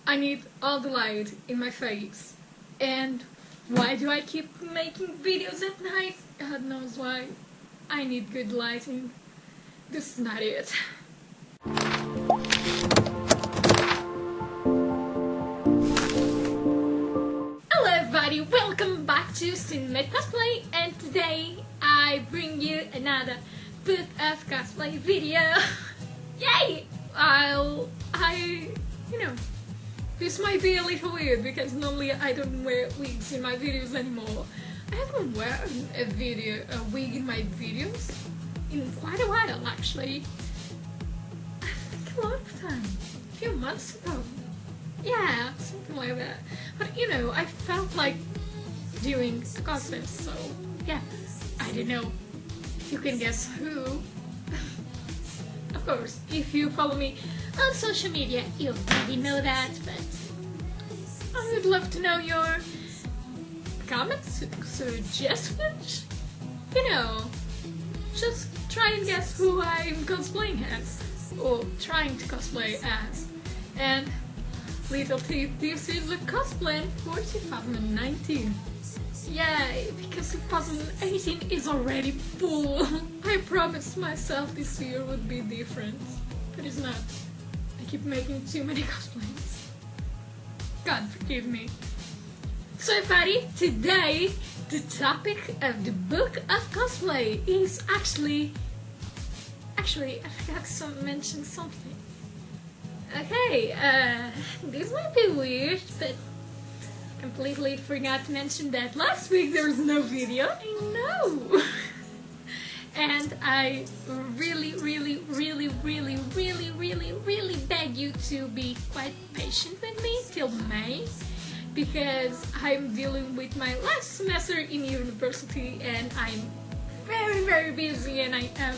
I need all the light in my face. And why do I keep making videos at night? God knows why. I need good lighting. This is not it. Hello everybody, welcome back to Cinnamonmate Cosplay, and today I bring you another Book of Cosplay video. Yay! This might be a little weird because normally I don't wear wigs in my videos anymore. I haven't worn a wig in my videos in quite a while actually. I think a long time, a few months ago. Yeah, something like that. But I felt like doing a cosplay, so yeah, I don't know. You can guess who. Of course, if you follow me on social media, you already know that, but I would love to know your comments, suggestions, just try and guess who I'm cosplaying as, or trying to cosplay as. And little tip, this is a cosplay for 2019. Yay, because 2018 is already full. I promised myself this year would be different, but it's not. I keep making too many cosplays. God forgive me. So everybody, today the topic of the Book of Cosplay is actually I forgot to mention something. Okay, this might be weird, but completely forgot to mention that last week there was no video. I know! And I really beg you to be quite patient with me till May, because I'm dealing with my last semester in university and I'm very busy and I have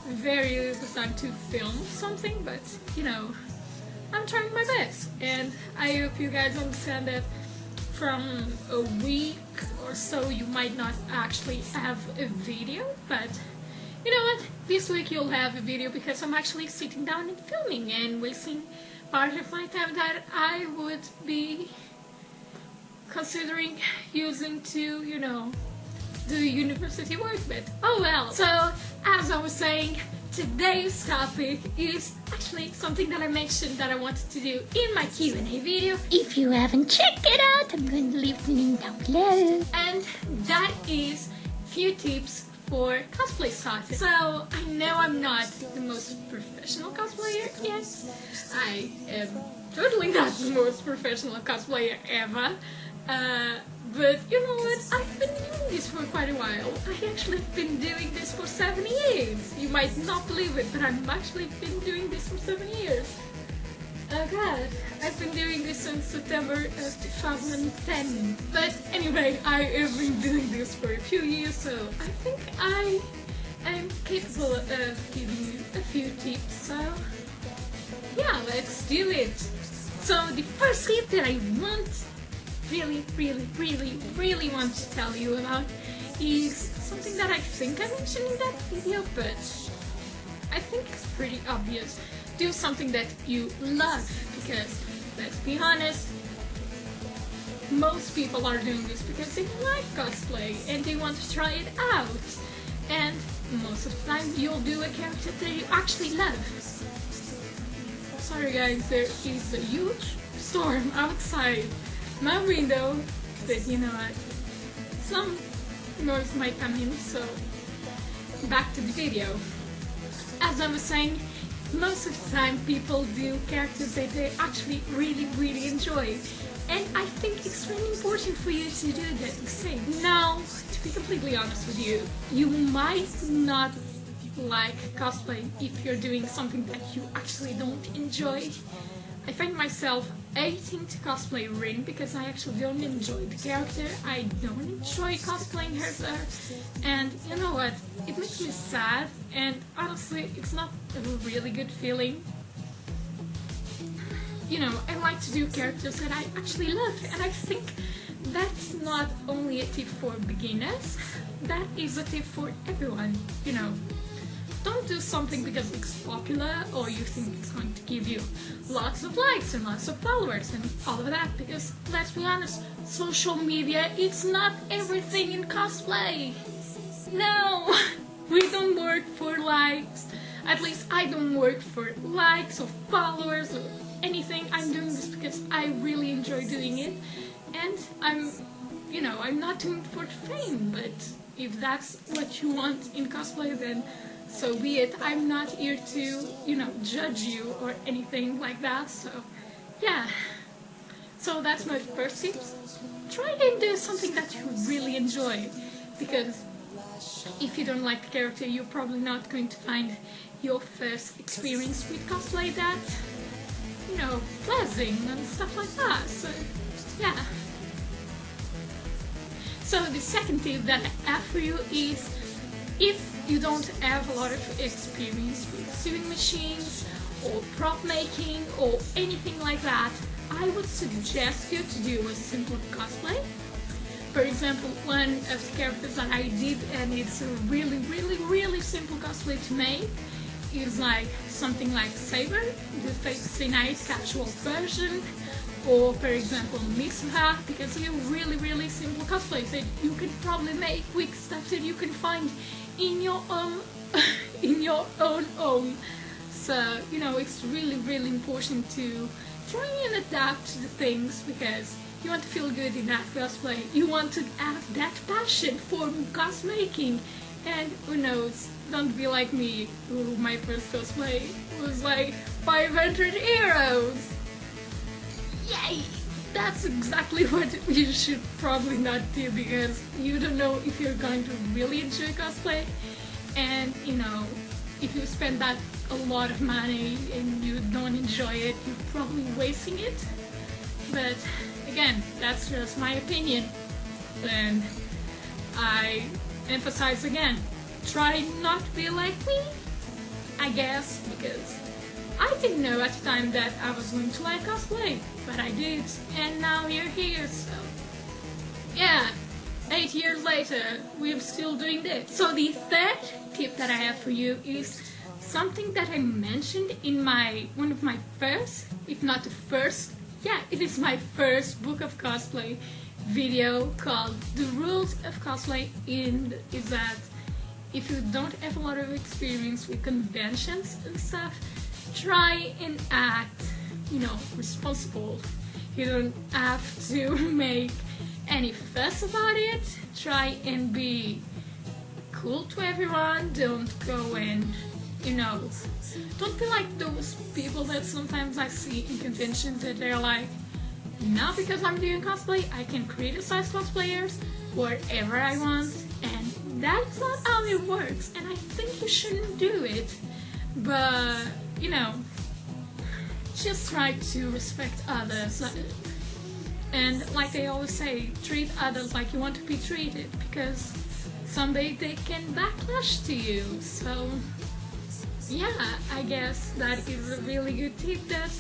very little time to film something, but I'm trying my best, and I hope you guys understand that from a week or so you might not actually have a video, but you know what, this week you'll have a video because I'm actually sitting down and filming and wasting part of my time that I would be considering using to, do university work, but oh well. So, as I was saying, today's topic is actually something that I mentioned that I wanted to do in my Q&A video. If you haven't checked it out, I'm going to leave the link down below. And that is few tips for cosplay starters. So, I know I'm not the most professional cosplayer yet. I am totally not the most professional cosplayer ever. But you know what, I've been doing this for quite a while. I actually have been doing this for 7 years. You might not believe it, but I've actually been doing this for 7 years. Oh god, I've been doing this since September of 2010. But anyway, I have been doing this for a few years, so I think I am capable of giving you a few tips. So yeah, let's do it. So the first tip that I really want to tell you about is something that I think I mentioned in that video, but I think it's pretty obvious. Do something that you love, because let's be honest, most people are doing this because they like cosplay and they want to try it out, and most of the time you'll do a character that you actually love. Sorry guys, there is a huge storm outside my window, but you know what, some noise might come in, so back to the video. As I was saying, most of the time people do characters that they actually really enjoy, and I think it's really important for you to do that the same. Now, to be completely honest with you, you might not like cosplay if you're doing something that you actually don't enjoy. I find myself hating to cosplay Rin because I actually don't enjoy the character. I don't enjoy cosplaying her, and you know what? It makes me sad, and honestly, it's not a really good feeling. I like to do characters that I actually love, and I think that's not only a tip for beginners, that is a tip for everyone, Don't do something because it's popular or you think it's going to give you lots of likes and lots of followers and all of that, because let's be honest, social media, it's not everything in cosplay. No, we don't work for likes. At least I don't work for likes or followers or anything. I'm doing this because I really enjoy doing it, and I'm not doing it for fame, but if that's what you want in cosplay, then so be it. I'm not here to, judge you or anything like that, so yeah. So that's my first tip. Try and do something that you really enjoy, because if you don't like the character, you're probably not going to find your first experience with cosplay that, pleasant and stuff like that, so yeah. So the second tip that I have for you is, if you don't have a lot of experience with sewing machines or prop making or anything like that, I would suggest you to do a simple cosplay. For example, one of the characters that I did, and it's a really, really, really simple cosplay to make, is like something like Saber, the Fantasy Night casual version, or for example Misuha, because they're really, really simple cosplays that you can probably make with stuff that you can find in your own home. So it's really, really important to try and adapt to the things, because you want to feel good in that cosplay. You want to have that passion for cosmaking, and who knows, don't be like me, who my first cosplay was like 500 euros. Yay! That's exactly what you should probably not do, because you don't know if you're going to really enjoy cosplay, and if you spend that a lot of money and you don't enjoy it, you're probably wasting it. But again, that's just my opinion, and I emphasize again, try not to be like me, I guess, because I didn't know at the time that I was going to like cosplay, but I did, and now you're here, so yeah, 8 years later, we're still doing this. So the third tip that I have for you is something that I mentioned in one of my first, if not the first, yeah, it is my first book of cosplay video called The Rules of Cosplay, is that if you don't have a lot of experience with conventions and stuff, try and act, responsible. You don't have to make any fuss about it. Try and be cool to everyone. Don't go and, don't be like those people that sometimes I see in conventions that they're like, now because I'm doing cosplay, I can criticize cosplayers wherever I want, and that's not how it works, and I think you shouldn't do it. But, just try to respect others, and like they always say, treat others like you want to be treated, because someday they can backlash to you. So yeah, I guess that is a really good tip that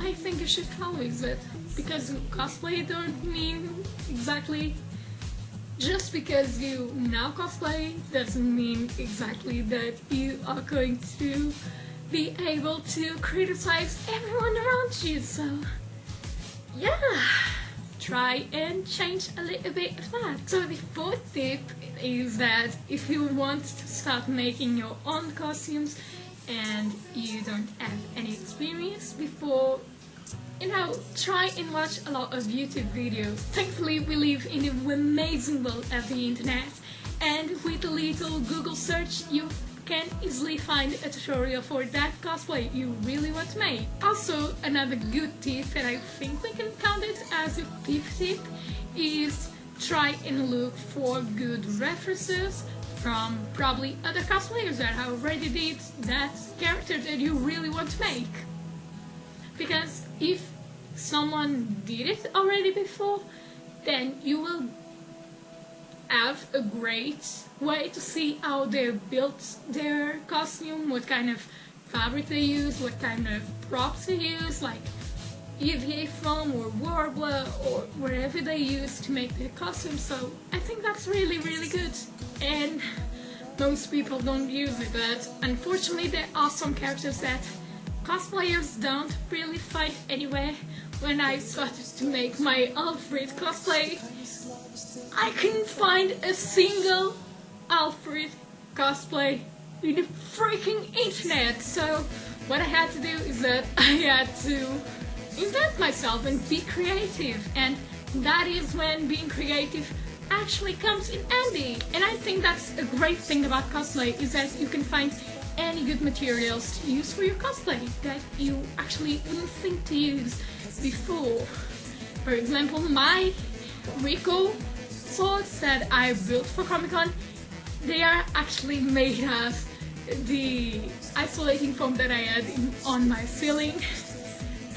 I think you should follow, is it? Because cosplay don't mean exactly, just because you now cosplay doesn't mean exactly that you are going to be able to criticize everyone around you. So yeah, try and change a little bit of that. So the fourth tip is that if you want to start making your own costumes and you don't have any experience before, try and watch a lot of YouTube videos. Thankfully, we live in the amazing world of the internet, and with a little Google search, you can easily find a tutorial for that cosplay you really want to make. Also, another good tip, and I think we can count it as a fifth tip, is try and look for good references from probably other cosplayers that already did that character that you really want to make. Because if someone did it already before, then you will have a great way to see how they built their costume, what kind of fabric they use, what kind of props they use, like EVA foam or Warbler or wherever they use to make their costume. So I think that's really, really good. And most people don't use it, but unfortunately there are some characters that cosplayers don't really find anywhere. When I started to make my Alfred cosplay, I couldn't find a single Alfred cosplay in the freaking internet. So what I had to do is that I had to invent myself and be creative, and that is when being creative actually comes in handy. And I think that's a great thing about cosplay, is that you can find any good materials to use for your cosplay that you actually wouldn't think to use before. For example, my Rico swords that I built for Comic-Con, they are actually made of the isolating foam that I had on my ceiling.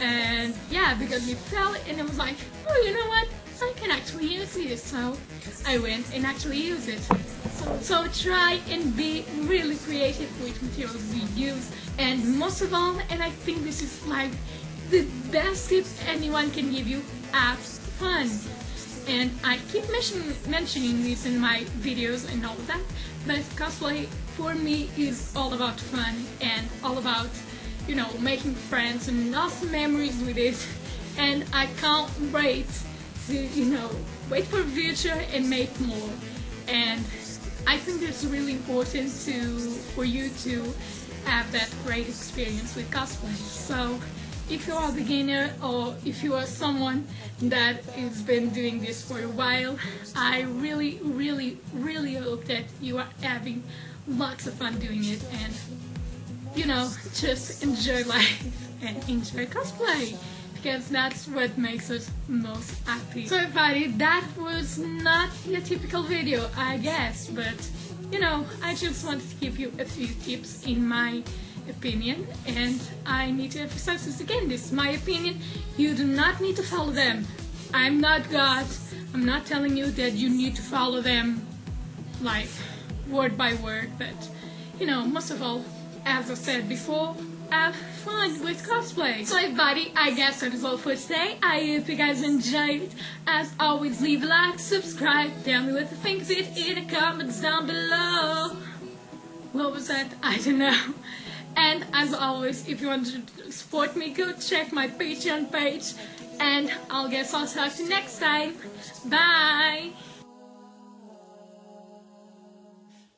And yeah, because it fell and I was like, oh, you know what, I can actually use this. So I went and actually used it. So try and be really creative with materials you use, and most of all, and I think this is like the best tip anyone can give you, have fun. And I keep mentioning this in my videos and all of that, but cosplay for me is all about fun and all about, you know, making friends and awesome memories with it. And I can't wait to, you know, wait for the future and make more. And I think it's really important for you to have that great experience with cosplay. So if you are a beginner, or if you are someone that has been doing this for a while, I really, really, really hope that you are having lots of fun doing it, and, you know, just enjoy life and enjoy cosplay, because that's what makes us most happy. So everybody, that was not a typical video, I guess, but, you know, I just wanted to give you a few tips in my opinion, and I need to emphasize this again, this is my opinion. You do not need to follow them. I'm not God. I'm not telling you that you need to follow them like word by word, but, you know, most of all, as I said before, have fun with cosplay. So everybody, I guess that is all for today. I hope you guys enjoyed it. As always, leave a like, subscribe, tell me what you think of it in the comments down below. What was that? I don't know. And as always, if you want to support me, go check my Patreon page. And I'll talk to you next time. Bye!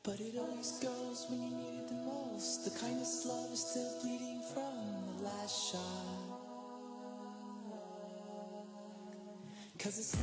But it always goes when you need it the most. The kindest love is still bleeding from the last shot. 'Cause it's